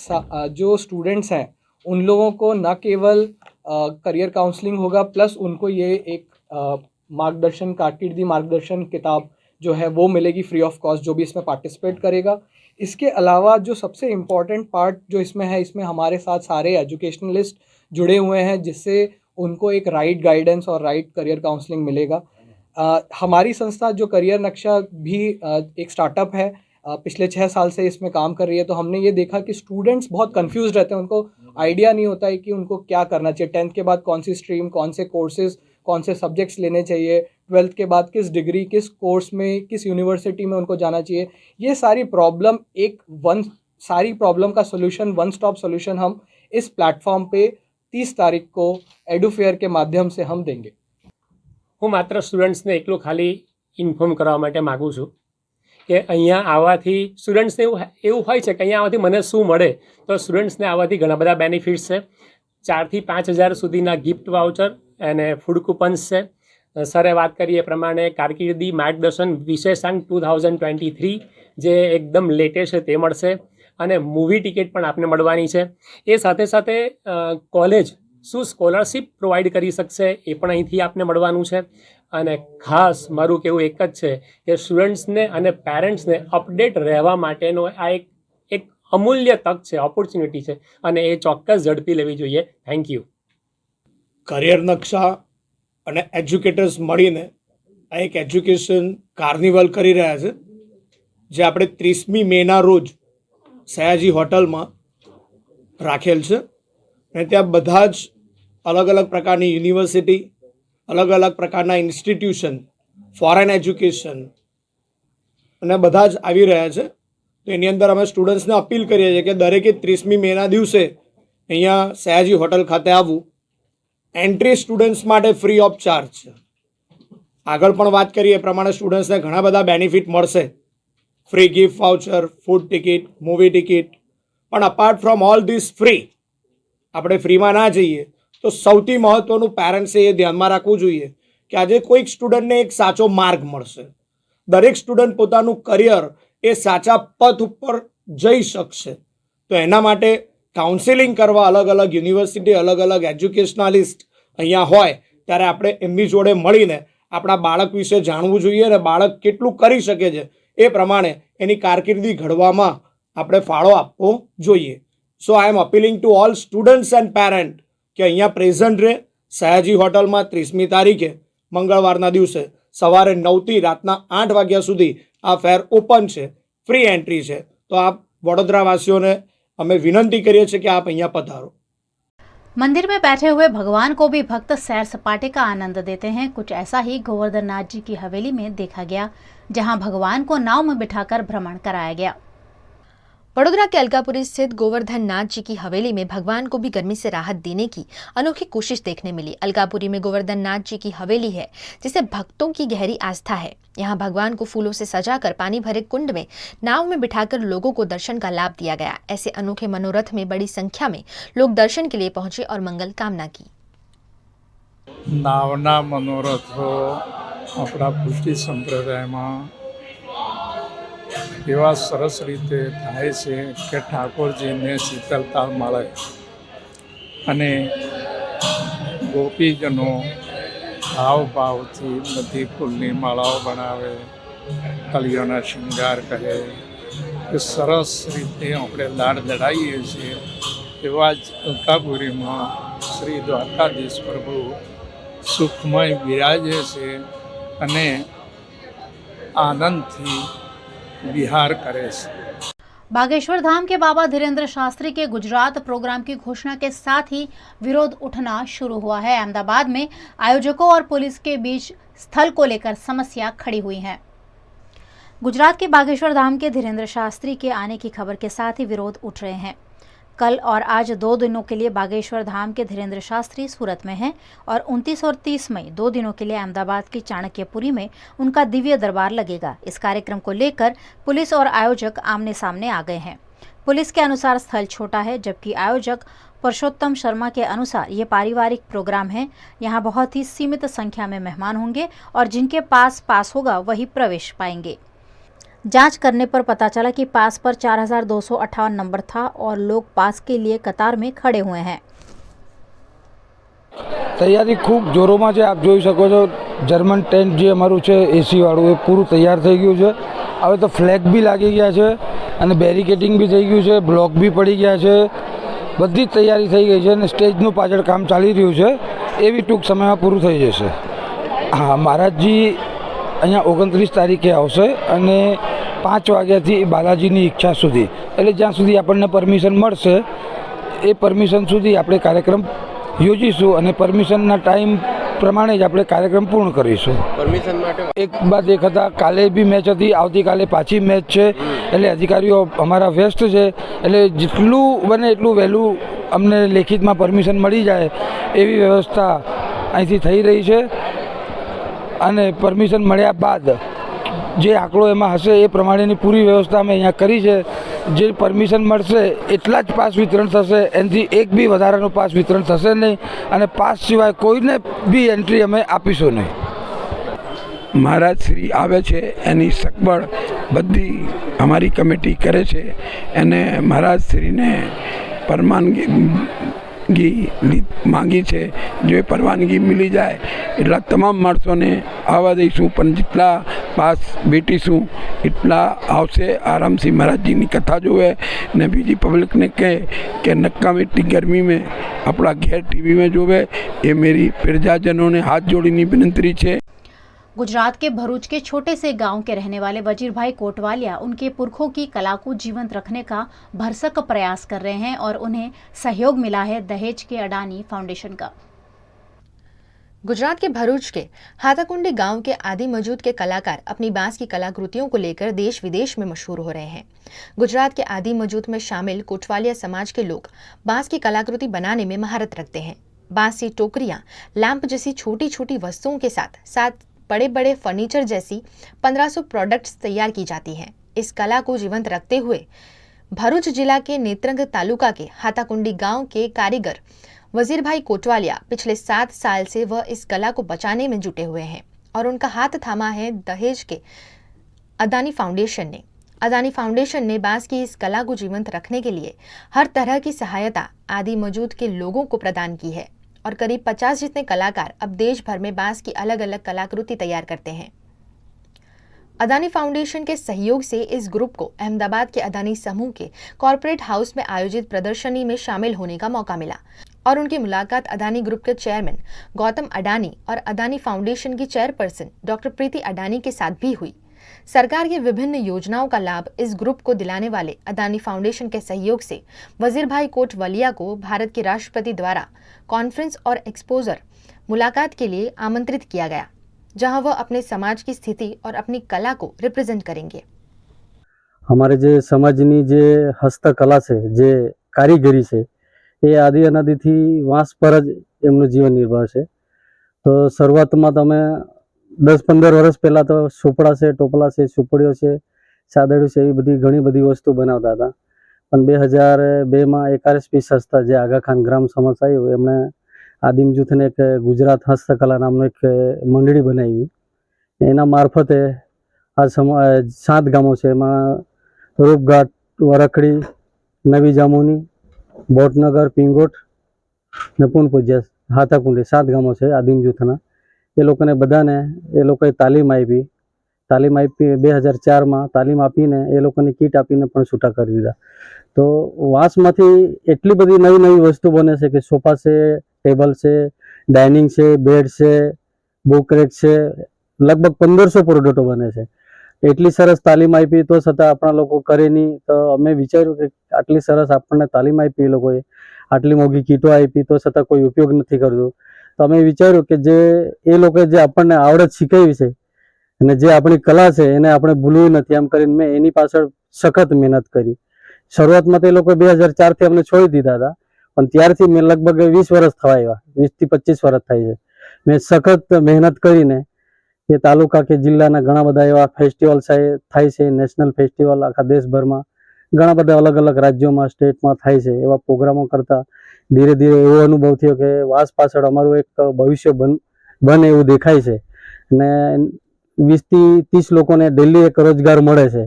जो स्टूडेंट्स हैं उन लोगों को न केवल करियर काउंसलिंग होगा, प्लस उनको ये एक मार्गदर्शन, कारकिर्दी मार्गदर्शन किताब जो है वो मिलेगी फ्री ऑफ कॉस्ट, जो भी इसमें पार्टिसिपेट करेगा। इसके अलावा जो सबसे इम्पॉर्टेंट पार्ट जो इसमें है, इसमें हमारे साथ सारे एजुकेशनलिस्ट जुड़े हुए हैं, जिससे उनको एक राइट गाइडेंस और राइट करियर काउंसलिंग मिलेगा। हमारी संस्था जो करियर नक्शा भी एक स्टार्टअप है, पिछले 6 साल से इसमें काम कर रही है। तो हमने ये देखा कि स्टूडेंट्स बहुत कंफ्यूज रहते हैं, उनको आइडिया नहीं होता है कि उनको क्या करना चाहिए, 10th के बाद कौन सी स्ट्रीम, कौन से कोर्सेज, कौन से सब्जेक्ट्स लेने चाहिए, 12th के बाद किस डिग्री, किस कोर्स में, किस यूनिवर्सिटी में उनको जाना चाहिए। ये सारी प्रॉब्लम का सोल्यूशन, वन स्टॉप सोल्यूशन हम इस प्लेटफॉर्म पे 30 तारीख को एडू फेयर के माध्यम से हम देंगे। હું માત્ર સ્ટુડન્ટ્સને એકલું ખાલી ઇન્ફોર્મ કરવા માટે માગું છું કે અહીંયા આવવાથી સ્ટુડન્ટ્સને એવું હોય છે કે અહીંયા આવવાથી મને શું મળે, તો સ્ટુડન્ટ્સને આવવાથી ઘણા બધા બેનિફિટ્સ છે। 4 થી 5 હજાર સુધીના ગિફ્ટ વાઉચર અને ફૂડ કૂપન્સ છે। સરે વાત કરી એ પ્રમાણે કારકિર્દી માર્ગદર્શન વિશેષાંક 2023 જે એકદમ લેટેસ્ટ છે તે મળશે અને મૂવી ટિકિટ પણ આપને મળવાની છે। એ સાથે સાથે કોલેજ શું સ્કોલરશિપ પ્રોવાઈડ કરી શકશે એ પણ અહીંથી આપને મળવાનું છે। અને ખાસ મારું કહેવું એક જ છે કે સ્ટુડન્ટ્સને અને પેરેન્ટ્સને અપડેટ રહેવા માટેનો આ એક અમૂલ્ય તક છે, ઓપોર્ચ્યુનિટી છે અને એ ચોક્કસ ઝડપી લેવી જોઈએ। Thank you. કરિયર નકશા અને એજ્યુકેટર્સ મળીને આ એક એજ્યુકેશન કાર્નિવલ કરી રહ્યા છે, જે આપણે 30મી મેના રોજ સયાજી હોટલમાં રાખેલ છે અને ત્યાં બધા જ અલગ અલગ પ્રકારની યુનિવર્સિટી, અલગ અલગ પ્રકારના ઇન્સ્ટિટ્યુશન, ફોરેન એજ્યુકેશન અને બધા જ આવી રહ્યા છે। તો એની અંદર અમે સ્ટુડન્ટ્સને અપીલ કરીએ છીએ કે દરેકે 30મી મેના દિવસે અહીંયા સયાજી હોટલ ખાતે આવવું। એન્ટ્રી સ્ટુડન્ટ્સ માટે ફ્રી ઓફ ચાર્જ છે। આગળ પણ વાત કરીએ એ પ્રમાણે સ્ટુડન્ટ્સને ઘણા બધા બેનિફિટ મળશે, free gift voucher, food ticket, movie ticket. પણ apart from all this free આપણે ફ્રીમાં ના જઈએ તો સૌથી મહત્ત્વનું પેરેન્ટ્સે એ ધ્યાનમાં રાખવું જોઈએ કે આજે કોઈક સ્ટુડન્ટને એક સાચો માર્ગ મળશે। દરેક સ્ટુડન્ટ પોતાનું કરિયર એ સાચા પથ ઉપર જઈ શકશે। તો એના માટે કાઉન્સેલિંગ કરવા અલગ અલગ યુનિવર્સિટી, અલગ અલગ એજ્યુકેશનાલિસ્ટ અહીંયા હોય ત્યારે આપણે એમની જોડે મળીને આપણા બાળક વિશે જાણવું જોઈએ અને બાળક કેટલું કરી શકે છે એ પ્રમાણે એની કારકિર્દી ઘડવામાં આપણે ફાળો આપવો જોઈએ। So I am appealing to all students and parent કે અહીંયા પ્રેઝન્ટ રહે સયાજી હોટલમાં 30મી તારીખે મંગળવારના દિવસે સવારે 9થી રાતના 8 વાગ્યા સુધી આ ફેર ઓપન છે, ફ્રી એન્ટ્રી છે। તો આપ વડોદરાવાસીઓને અમે વિનંતી કરીએ છીએ કે આપ અહીંયા પધારો. मंदिर में बैठे हुए भगवान को भी भक्त सैर सपाटे का आनंद देते हैं। कुछ ऐसा ही गोवर्धन नाथ जी की हवेली में देखा गया, जहां भगवान को नाव में बिठाकर भ्रमण कराया गया। वडोदरा के अलकापुरी स्थित गोवर्धन नाथ जी की हवेली में भगवान को भी गर्मी से राहत देने की अनोखी कोशिश देखने मिली। अलकापुरी में गोवर्धन नाथ जी की हवेली है, जिसे भक्तों की गहरी आस्था है। यहाँ भगवान को फूलों से सजाकर पानी भरे कुंड में नाव में बिठाकर लोगों को दर्शन का लाभ दिया गया। ऐसे अनोखे मनोरथ में बड़ी संख्या में लोग दर्शन के लिए पहुंचे और मंगल कामना की। नावना मनोरथो अपना पुष्टि संप्रदाय में एवा सरस रीते थाय छे के ठाकुरजी ने शीतलता मळे अने गोपीजनों भाव भावथी बधी फूलनी मालाओ बनावे, कलियोना श्रृंगार करे, ए सरस रीते अपने लाड लड़ाईए छीए। एवा ज अलकापुरी में श्री द्वारकाधीश प्रभु सुखमय विराजे छे अने आनंदथी विहार करे छे। बागेश्वर धाम के बाबा धीरेन्द्र शास्त्री के गुजरात प्रोग्राम की घोषणा के साथ ही विरोध उठना शुरू हुआ है। अहमदाबाद में आयोजकों और पुलिस के बीच स्थल को लेकर समस्या खड़ी हुई है। गुजरात के बागेश्वर धाम के धीरेन्द्र शास्त्री के आने की खबर के साथ ही विरोध उठ रहे हैं। कल और आज 2 दिनों के लिए बागेश्वर धाम के धीरेन्द्र शास्त्री सूरत में हैं और 29 और 30 मई 2 दिनों के लिए अहमदाबाद की चाणक्यपुरी में उनका दिव्य दरबार लगेगा। इस कार्यक्रम को लेकर पुलिस और आयोजक आमने सामने आ गए हैं। पुलिस के अनुसार स्थल छोटा है, जबकि आयोजक पुरुषोत्तम शर्मा के अनुसार ये पारिवारिक प्रोग्राम है। यहाँ बहुत ही सीमित संख्या में मेहमान होंगे और जिनके पास होगा वही प्रवेश पाएंगे। जांच करने पर पता चला कि पास पर 4258 नंबर था और लोग पास के लिए कतार में खड़े हुए हैं। तैयारी खूब जोरों में आप જોઈ શકો છો। जर्मन टेंट જે અમારું છે એસી વાળું એ પૂરું તૈયાર થઈ ગયું છે। હવે તો ફ્લેગ બી લાગી ગયા છે અને બેરિકેડિંગ બી થઈ ગયું છે, બ્લોક બી પડી ગયા છે, બધી તૈયારી થઈ ગઈ છે અને સ્ટેજનું પાછળ કામ ચાલી રહ્યું છે। એ બી ટૂંક સમયમાં પૂરું થઈ જશે। હા, મહારાજજી અહીંયા 29 તારીખે આવશે અને 5 વાગ્યાથી બાલાજીની ઈચ્છા સુધી, એટલે જ્યાં સુધી આપણને પરમિશન મળશે એ પરમિશન સુધી આપણે કાર્યક્રમ યોજીશું અને પરમિશનના ટાઈમ પ્રમાણે જ આપણે કાર્યક્રમ પૂર્ણ કરીશું। પરમિશન માટે એક બાદ એક હતા, કાલે બી મેચ હતી, આવતીકાલે પાછી મેચ છે, એટલે અધિકારીઓ અમારા વ્યસ્ત છે, એટલે જેટલું બને એટલું વહેલું અમને લેખિતમાં પરમિશન મળી જાય એવી વ્યવસ્થા અહીંથી થઈ રહી છે અને પરમિશન મળ્યા બાદ જે આંકડો એમાં હશે એ પ્રમાણેની પૂરી વ્યવસ્થા અમે અહીંયા કરી છે। જે પરમિશન મળશે એટલા જ પાસ વિતરણ થશે, એનાથી એક બી વધારાનો પાસ વિતરણ થશે નહીં અને પાસ સિવાય કોઈને બી એન્ટ્રી અમે આપીશું નહીં। મહારાજ શ્રી આવે છે એની સગવડ બધી અમારી કમિટી કરે છે અને મહારાજ શ્રીને પરવાનગી માંગી છે। જો પરવાનગી મિલી જાય એટલા તમામ માણસોને આવવા દઈશું, પણ જેટલા પાસ વેટીશું એટલા આવશે। આરામથી મહારાજજીની કથા જોવે ને બીજી પબ્લિકને કહે કે નકામી ગરમી में આપણા ઘેર ટીવી में જોવે। એ मेरी प्रजाजनों ने हाथ जोड़ीनी विनंती છે। गुजरात के भरूच के छोटे से गांव के रहने वाले वजीर भाई कोटवालिया उनके पुरखों की कला को जीवंत रखने का भरसक प्रयास कर रहे हैं और उन्हें सहयोग मिला है दहेज के अडानी फाउंडेशन का। गुजरात के भरूच के हाथाकुंडी गांव के आदि मौजूद के कलाकार अपनी बांस की कलाकृतियों को लेकर देश विदेश में मशहूर हो रहे हैं। गुजरात के आदि मौजूद में शामिल कोटवालिया समाज के लोग बांस की कलाकृति बनाने में महारत रखते हैं। बांस से टोकरियां, लैंप जैसी छोटी छोटी वस्तुओं के साथ बड़े बड़े फर्नीचर जैसी 1500 प्रोडक्ट्स तैयार की जाती हैं। इस कला को जीवंत रखते हुए भरूच जिला के नेत्रंग तालुका के हाथाकुंडी गांव के कारीगर वजीर भाई कोटवालिया पिछले 7 साल से वह इस कला को बचाने में जुटे हुए हैं और उनका हाथ थामा है दहेज के अदानी फाउंडेशन ने। अदानी फाउंडेशन ने बांस की इस कला को जीवंत रखने के लिए हर तरह की सहायता आदि मौजूद के लोगों को प्रदान की है और करीब 50 जितने कलाकार अब देश भर में बांस की अलग अलग कलाकृति तैयार करते हैं। अदानी फाउंडेशन के सहयोग से इस ग्रुप को अहमदाबाद के अदानी समूह के कॉरपोरेट हाउस में आयोजित प्रदर्शनी में शामिल होने का मौका मिला और उनकी मुलाकात अदानी ग्रुप के चेयरमैन गौतम अडानी और अदानी फाउंडेशन की चेयरपर्सन डॉक्टर प्रीति अडानी के साथ भी हुई। सरकार की विभिन्न योजनाओं का लाभ इस ग्रुप को दिलाने वाले अदानी फाउंडेशन के सहयोग से वजीर भाई कोटवालिया को भारत के राष्ट्रपति द्वारा कॉन्फ्रेंस और एक्सपोजर मुलाकात के लिए आमंत्रित किया गया, जहां वह अपने समाज की स्थिति और अपनी कला को रिप्रेजेंट करेंगे। અમારે જે સમાજની જે હસ્તકલા છે, જે કારીગરી છે, એ આદિ અનાદિથી વાંસ પર જ એમનું જીવન નિર્વાહ છે. તો શરૂઆતમાં તમે 10-15 વર્ષ પહેલાં તો સોપડા છે, ટોપલા છે, સુપડીઓ છે, સાદડીઓ છે, એવી બધી ઘણી બધી વસ્તુ બનાવતા હતા. પણ 2002માં એક આરએસપી સંસ્થા જે આગા ખાન ગ્રામ સમાજ આવ્યું, એમણે આદિમ જૂથને એક ગુજરાત હસ્તકલા નામનો એક મંડળી બનાવી. એના મારફતે આ 7 ગામો છે, એમાં રૂપઘાટ, વરખડી, નવી જામુની, બોટનગર, પિંગોટ ને પૂનપુજ્યા, હાથાકુંડી 7 ગામો છે આદિમ જૂથના. એ લોકોને બધાને એ લોકોએ તાલીમ આપી. 2004માં તાલીમ આપીને એ લોકોને કીટ આપીને પણ છૂટા કરી દીધા. તો વાંસમાંથી એટલી બધી નવી નવી વસ્તુ બને છે કે સોફા છે, ટેબલ છે, ડાઇનિંગ છે, બેડ છે, બુક રેક છે, લગભગ 1500 પ્રોડક્ટો બને છે. એટલી સરસ તાલીમ આપી તો છતાં આપણા લોકો કરે નહીં. તો અમે વિચાર્યું કે આટલી સરસ આપણને તાલીમ આપી, એ લોકોએ આટલી મોંઘી કીટો આપી તો છતાં કોઈ ઉપયોગ નથી કરતું. તો અમે વિચાર્યું કે જે એ લોકોએ જે આપણને આવડત શીખવી છે અને જે આપણી કલા છે એને આપણે ભૂલવી નથી, એમ કરીને મેં એની પાછળ સખત મહેનત કરી. શરૂઆતમાં તો એ લોકોએ 2004થી અમને છોડી દીધા હતા, પણ ત્યારથી મેં લગભગ 20 વર્ષ થવા આવ્યા, 20 થી 25 વર્ષ થાય છે. મેં સખત મહેનત કરીને કે તાલુકા કે જિલ્લાના ઘણા બધા એવા ફેસ્ટિવલ થાય છે, નેશનલ ફેસ્ટિવલ આખા દેશભરમાં ઘણા બધા અલગ અલગ રાજ્યોમાં, સ્ટેટમાં થાય છે. એવા પ્રોગ્રામો કરતા ધીરે ધીરે એવો અનુભવ થયો કે વાંસ પાછળ અમારું એક ભવિષ્ય બને એવું દેખાય છે. અને 20 થી 30 લોકોને ડેલી એક રોજગાર મળે છે.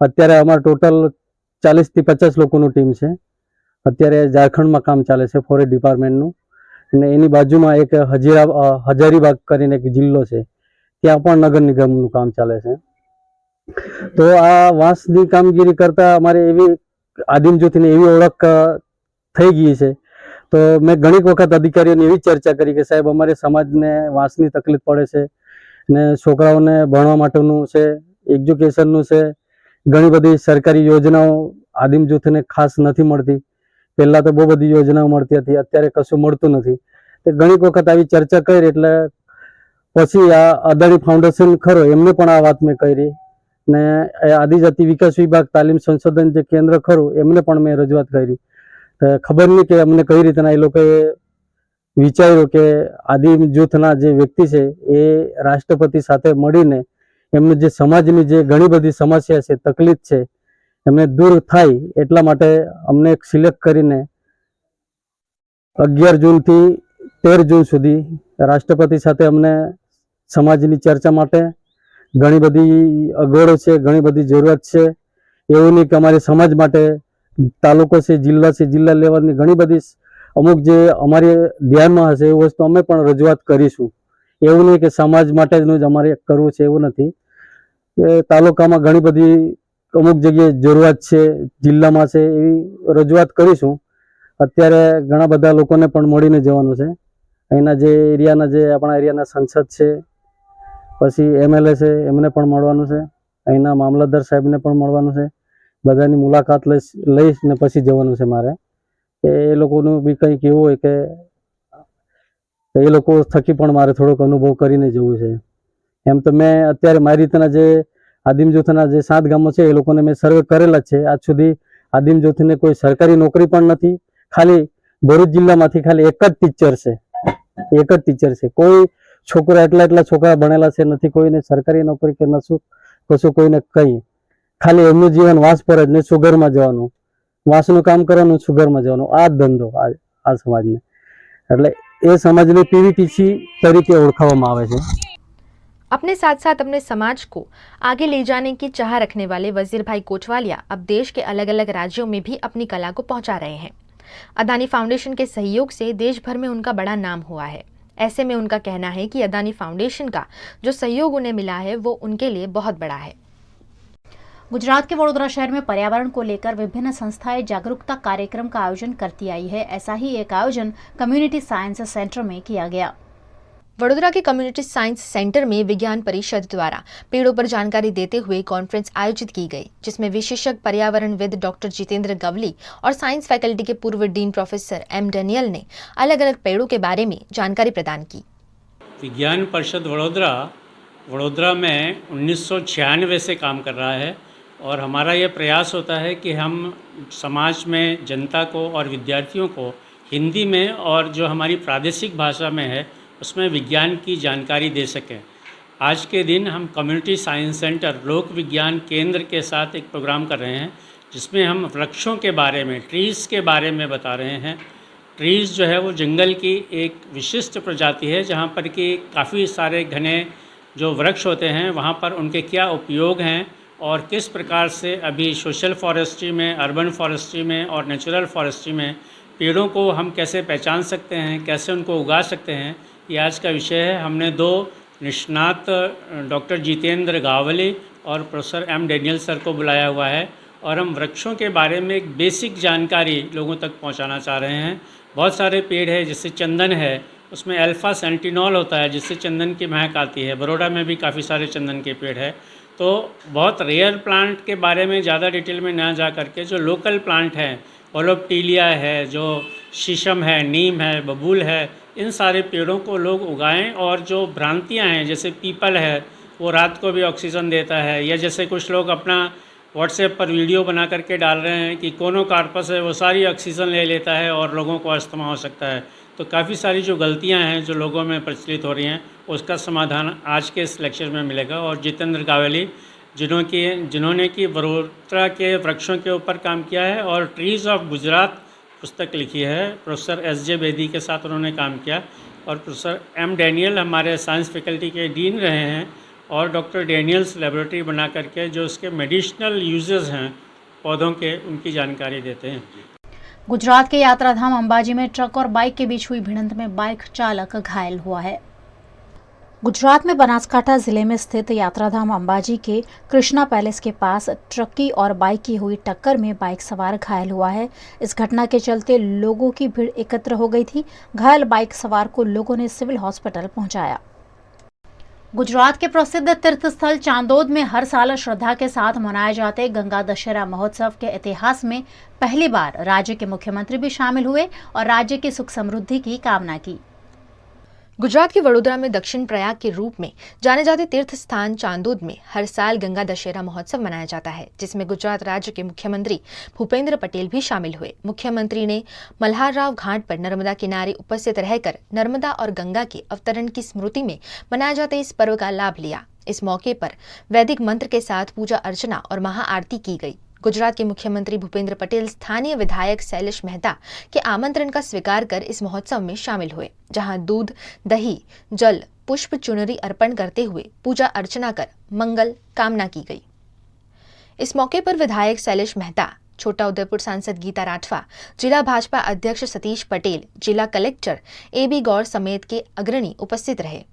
અત્યારે અમારું ટોટલ 40 થી 50 લોકોનું ટીમ છે. અત્યારે ઝારખંડમાં કામ ચાલે છે ફોરેસ્ટ ડિપાર્ટમેન્ટનું, અને એની બાજુમાં એક હજારીબાગ કરીને એક જિલ્લો છે, ત્યાં પણ નગર નિગમનું કામ ચાલે છે. તો આ વાંસની કામગીરી કરતા અમારે એવી આદિમ જૂથની એવી ઓળખ થઈ ગઈ છે. તો મેં ઘણી વખત અધિકારીઓને એવી ચર્ચા કરી કે સાહેબ અમારે સમાજને વાંસની તકલીફ પડે છે ને છોકરાઓને ભણવા માટેનું છે, એજ્યુકેશનનું છે, ઘણી બધી સરકારી યોજનાઓ આદિમ જૂથને ખાસ નથી મળતી. પહેલાં તો બહુ બધી યોજનાઓ મળતી હતી, અત્યારે કશું મળતું નથી. તો ઘણી વખત આવી ચર્ચા કરી એટલે પછી આ અદાણી ફાઉન્ડેશન ખરો એમને પણ આ વાત મેં કરી, ને આદિજાતિ વિકાસ વિભાગ તાલીમ સંશોધન જે કેન્દ્ર ખરું એમને પણ મેં રજૂઆત કરી. ખબર નહીં કે અમને કઈ રીતના એ લોકોએ વિચાર્યું કે આદિમ જૂથના જે વ્યક્તિ છે એ રાષ્ટ્રપતિ સાથે મળીને એમને જે સમાજની જે ઘણી બધી સમસ્યા છે, તકલીફ છે, એમને દૂર થાય એટલા માટે અમને સિલેક્ટ કરીને 11 જૂનથી 13 જૂન સુધી રાષ્ટ્રપતિ સાથે અમને સમાજની ચર્ચા માટે ઘણી બધી અગવડો છે, ઘણી બધી જરૂરત છે. એવું નહીં કે અમારે સમાજ માટે તાલુકો છે, જિલ્લા લેવલની ઘણી બધી અમુક જે અમારી ધ્યાનમાં હશે એ વસ્તુ અમે પણ રજૂઆત કરીશું. એવું નહીં કે સમાજ માટે જ અમારે કરવું છે એવું નથી. તાલુકામાં ઘણી બધી અમુક જગ્યાએ જરૂરત છે, જિલ્લામાં છે, એવી રજૂઆત કરીશું. અત્યારે ઘણા બધા લોકોને પણ મળીને જવાનું છે. અહીંના જે એરિયાના જે આપણા એરિયાના સંસદ છે, પછી MLA છે, એમને પણ મળવાનું છે. અહીંના મામલતદાર સાહેબને પણ મળવાનું છે. બધાની મુલાકાત લઈશ ને પછી જવાનું છે મારે, કે એ લોકોનું બી કંઈક એવું હોય કે એ લોકો થકી પણ મારે થોડોક અનુભવ કરીને જવું છે. એમ તો મેં અત્યારે મારી રીતના જે આદિમ જૂથના જે 7 ગામો છે એ લોકોને મેં સર્વે કરેલા જ છે. આજ સુધી આદિમ જૂથને કોઈ સરકારી નોકરી પણ નથી. ખાલી ભરૂચ જિલ્લામાંથી ખાલી એક જ ટીચર છે. કોઈ છોકરા એટલા છોકરા ભણેલા છે નથી, કોઈને સરકારી નોકરી કે નશું કશું કોઈને કંઈ. ખાલી એમનું જીવન વાંસ પર જ ને સુગરમાં જવાનું, વાંસનું કામ કરવાનું, સુગરમાં જવાનું, આ જ ધંધો આ સમાજને. એટલે એ સમાજને PVTC તરીકે ઓળખાવવામાં આવે છે. अपने साथ साथ अपने समाज को आगे ले जाने की चाह रखने वाले वजीर भाई कोटवालिया अब देश के अलग अलग राज्यों में भी अपनी कला को पहुंचा रहे हैं। अदानी फाउंडेशन के सहयोग से देश भर में उनका बड़ा नाम हुआ है। ऐसे में उनका कहना है कि अदानी फाउंडेशन का जो सहयोग उन्हें मिला है वो उनके लिए बहुत बड़ा है। गुजरात के वडोदरा शहर में पर्यावरण को लेकर विभिन्न संस्थाएं जागरूकता कार्यक्रम का आयोजन करती आई है। ऐसा ही एक आयोजन कम्युनिटी साइंस सेंटर में किया गया। वडोदरा के कम्युनिटी साइंस सेंटर में विज्ञान परिषद द्वारा पेड़ों पर जानकारी देते हुए कॉन्फ्रेंस आयोजित की गई, जिसमें विशेषज्ञ पर्यावरणविद डॉक्टर जितेंद्र गवली और साइंस फैकल्टी के पूर्व डीन प्रोफेसर एम डेनियल ने अलग अलग पेड़ों के बारे में जानकारी प्रदान की। विज्ञान परिषद वडोदरा में 1996 से काम कर रहा है और हमारा ये प्रयास होता है कि हम समाज में जनता को और विद्यार्थियों को हिंदी में और जो हमारी प्रादेशिक भाषा में है उसमें विज्ञान की जानकारी दे सकें। आज के दिन हम कम्युनिटी साइंस सेंटर लोक विज्ञान केंद्र के साथ एक प्रोग्राम कर रहे हैं, जिसमें हम वृक्षों के बारे में, ट्रीज़ के बारे में बता रहे हैं। ट्रीज़ जो है वो जंगल की एक विशिष्ट प्रजाति है, जहाँ पर कि काफ़ी सारे घने जो वृक्ष होते हैं वहाँ पर उनके क्या उपयोग हैं और किस प्रकार से अभी सोशल फॉरेस्ट्री में, अर्बन फॉरेस्ट्री में और नेचुरल फॉरेस्ट्री में पेड़ों को हम कैसे पहचान सकते हैं, कैसे उनको उगा सकते हैं, ये आज का विषय है। हमने 2 निष्णात डॉक्टर जितेंद्र गावले और प्रोफेसर एम डेनियल सर को बुलाया हुआ है और हम वृक्षों के बारे में एक बेसिक जानकारी लोगों तक पहुंचाना चाह रहे हैं। बहुत सारे पेड़ है, जैसे चंदन है, उसमें अल्फ़ा सेंटिनॉल होता है जिससे चंदन की महक आती है। बड़ौदा में भी काफ़ी सारे चंदन के पेड़ है। तो बहुत रेयर प्लांट के बारे में ज़्यादा डिटेल में ना जा करके जो लोकल प्लांट हैं, ओलोप्टीलिया है, जो शीशम है, नीम है, बबूल है, इन सारे पेड़ों को लोग उगाएं। और जो भ्रांतियां हैं, जैसे पीपल है वो रात को भी ऑक्सीजन देता है, या जैसे कुछ लोग अपना व्हाट्सएप पर वीडियो बना करके डाल रहे हैं कि कोनोकार्पस है वो सारी ऑक्सीजन ले लेता है और लोगों को अस्थमा हो सकता है। तो काफ़ी सारी जो गलतियां हैं जो लोगों में प्रचलित हो रही हैं, उसका समाधान आज के इस लेक्चर में मिलेगा। और जितेंद्र गावली जिन्होंने कि वडोदरा के वृक्षों के ऊपर काम किया है और ट्रीज़ ऑफ गुजरात पुस्तक लिखी है, प्रोफेसर SJ बेदी के साथ उन्होंने काम किया। और प्रोफेसर एम डेनियल हमारे साइंस फैकल्टी के डीन रहे हैं और डॉक्टर डेनियल्स लेबोरेटरी बना करके जो उसके मेडिसिनल यूजेस हैं पौधों के, उनकी जानकारी देते हैं। गुजरात के यात्राधाम अंबाजी में ट्रक और बाइक के बीच हुई भिड़ंत में बाइक चालक घायल हुआ है। गुजरात में बनासकांठा जिले में स्थित यात्राधाम अंबाजी के कृष्णा पैलेस के पास ट्रकी और बाइक की हुई टक्कर में बाइक सवार घायल हुआ है। इस घटना के चलते लोगों की भीड़ एकत्र हो गई थी। घायल बाइक सवार को लोगों ने सिविल हॉस्पिटल पहुंचाया। गुजरात के प्रसिद्ध तीर्थस्थल चांदोद में हर साल श्रद्धा के साथ मनाए जाते गंगा दशहरा महोत्सव के इतिहास में पहली बार राज्य के मुख्यमंत्री भी शामिल हुए और राज्य की सुख समृद्धि की कामना की। गुजरात के वडोदरा में दक्षिण प्रयाग के रूप में जाने जाते तीर्थ स्थान चांदोद में हर साल गंगा दशहरा महोत्सव मनाया जाता है, जिसमें गुजरात राज्य के मुख्यमंत्री भूपेंद्र पटेल भी शामिल हुए। मुख्यमंत्री ने मल्हारराव घाट पर नर्मदा किनारे उपस्थित रहकर नर्मदा और गंगा के अवतरण की स्मृति में मनाए जाते इस पर्व का लाभ लिया। इस मौके पर वैदिक मंत्र के साथ पूजा अर्चना और महाआरती की गई। गुजरात के मुख्यमंत्री भूपेंद्र पटेल स्थानीय विधायक शैलेश मेहता के आमंत्रण का स्वीकार कर इस महोत्सव में शामिल हुए, जहां दूध, दही, जल, पुष्प, चुनरी अर्पण करते हुए पूजा अर्चना कर मंगल कामना की गई। इस मौके पर विधायक शैलेश मेहता, छोटा उदयपुर सांसद गीता राठवा, जिला भाजपा अध्यक्ष सतीश पटेल, जिला कलेक्टर AB गौर समेत के अग्रणी उपस्थित रहे।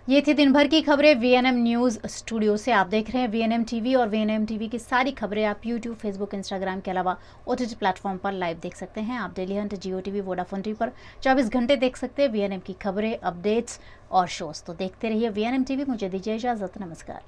ये थी दिन भर की खबरें VNM न्यूज़ स्टूडियो से। आप देख रहे हैं VNM TV और VNM TV की सारी खबरें आप YouTube, Facebook, Instagram के अलावा OTT प्लेटफॉर्म पर लाइव देख सकते हैं। आप daily Hunt, Jio TV, Vodafone TV पर 24 घंटे देख सकते हैं VNM की खबरें, अपडेट्स और शोज। तो देखते रहिए VNM TV। मुझे दीजिए इजाजत, नमस्कार।